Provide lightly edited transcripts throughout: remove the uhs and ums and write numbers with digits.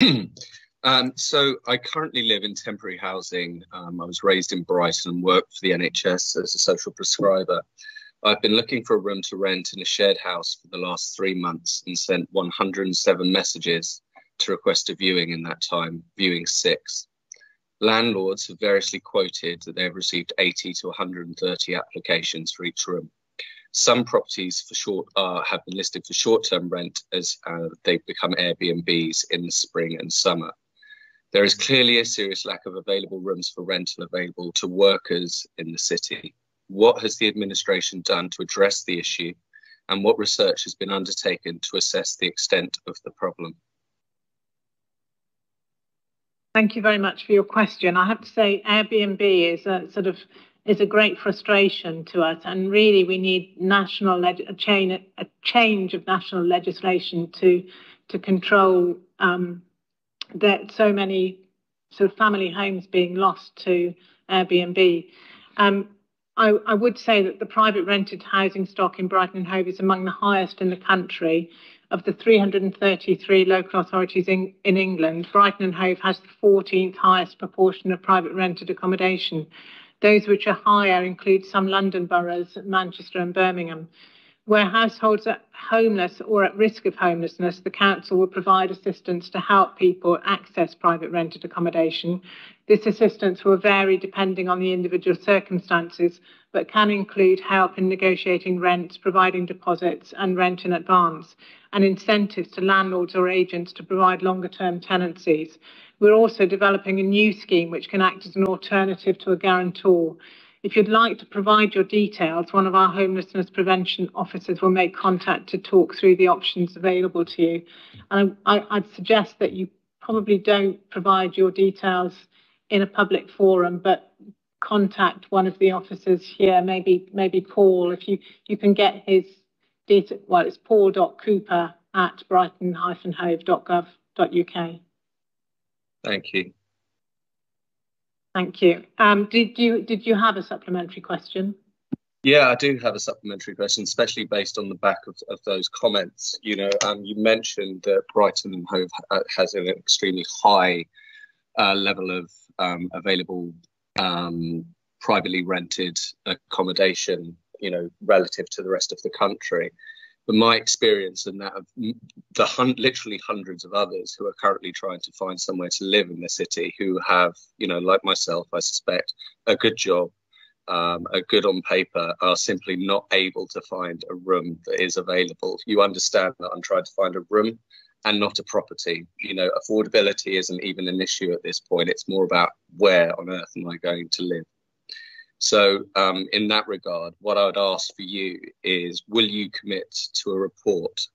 So I currently live in temporary housing. I was raised in Brighton and worked for the NHS as a social prescriber. I've been looking for a room to rent in a shared house for the last 3 months and sent 107 messages to request a viewing in that time, viewing 6. Landlords have variously quoted that they have received 80 to 130 applications for each room. Some properties have been listed for short-term rent as they've become Air BnBs in the spring and summer. There is clearly a serious lack of available rooms for rental available to workers in the city. What has the administration done to address the issue, and what research has been undertaken to assess the extent of the problem? Thank you very much for your question. I have to say Airbnb is a great frustration to us, and really we need a change of national legislation to control that so many sort of family homes being lost to Airbnb. I would say that the private rented housing stock in Brighton and Hove is among the highest in the country. Of the 333 local authorities in England, Brighton and Hove has the 14th highest proportion of private rented accommodation. Those which are higher include some London boroughs, Manchester and Birmingham. Where households are homeless or at risk of homelessness, the council will provide assistance to help people access private rented accommodation. This assistance will vary depending on the individual circumstances, but can include help in negotiating rents, providing deposits and rent in advance, and incentives to landlords or agents to provide longer-term tenancies. We're also developing a new scheme which can act as an alternative to a guarantor. If you'd like to provide your details, one of our homelessness prevention officers will make contact to talk through the options available to you. And I'd suggest that you probably don't provide your details in a public forum, but contact one of the officers here, maybe Paul, if you can get his details. Well, it's paul.cooper@brighton-hove.gov.uk. Thank you. Thank you. Did you have a supplementary question? Yeah, I do have a supplementary question, especially based on the back of those comments. You mentioned that Brighton and Hove has an extremely high level of available privately rented accommodation, relative to the rest of the country. But my experience and that of literally hundreds of others who are currently trying to find somewhere to live in the city, who have, like myself, I suspect, a good job, are good on paper, are simply not able to find a room that is available. You understand that I'm trying to find a room and not a property. Affordability isn't even an issue at this point. It's more about where on earth am I going to live? So in that regard, what I would ask for you is, will you commit to a report?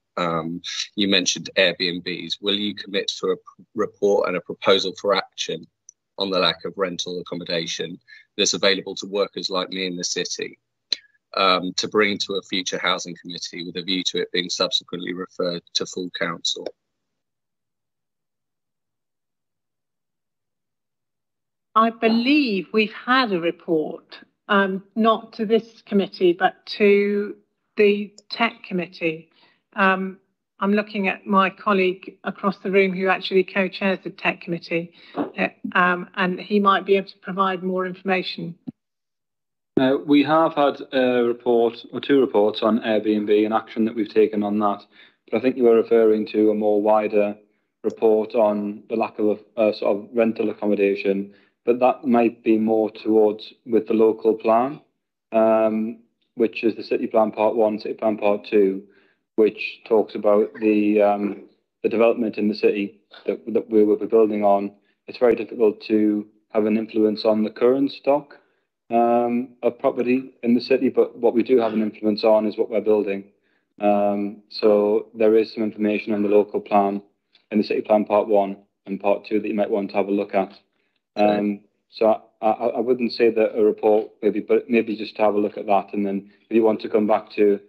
You mentioned Airbnbs. Will you commit to a report and a proposal for action on the lack of rental accommodation that's available to workers like me in the city, to bring to a future housing committee with a view to it being subsequently referred to full council? I believe we've had a report, not to this committee, but to the tech committee. I'm looking at my colleague across the room who actually co-chairs the tech committee, and he might be able to provide more information. We have had a report or 2 reports on Airbnb and action that we've taken on that. But I think you were referring to a more wider report on the lack of sort of rental accommodation. But that might be more towards with the local plan, which is the City Plan Part 1, City Plan Part 2, which talks about the development in the city that we will be building on. It's very difficult to have an influence on the current stock of property in the city, but what we do have an influence on is what we're building. So there is some information on the local plan in the City Plan Part 1 and Part 2 that you might want to have a look at. So I wouldn't say that a report, but maybe just have a look at that, and then if you want to come back to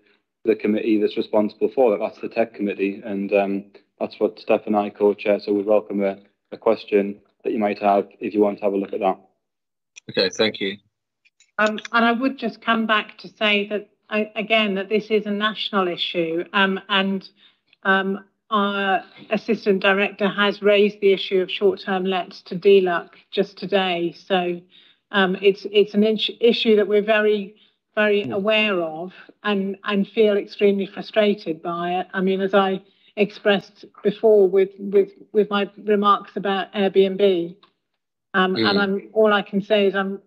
the committee that's responsible for that, that's the tech committee, and that's what Steph and I co-chair. So we'd welcome a question that you might have if you want to have a look at that. Okay, thank you. And I would just come back to say that again that this is a national issue, and our Assistant Director has raised the issue of short-term lets to DLUC just today. So it's an issue that we're very aware of and feel extremely frustrated by it. I mean, as I expressed before with my remarks about Airbnb, and all I can say is I'm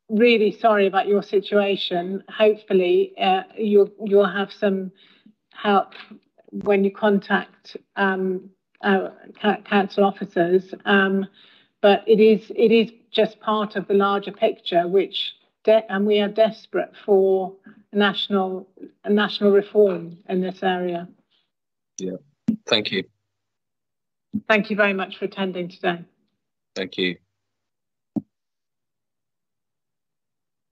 really sorry about your situation. Hopefully, you'll have some help when you contact council officers. But it is just part of the larger picture, and we are desperate for national reform in this area. Yeah, thank you. Thank you very much for attending today. Thank you.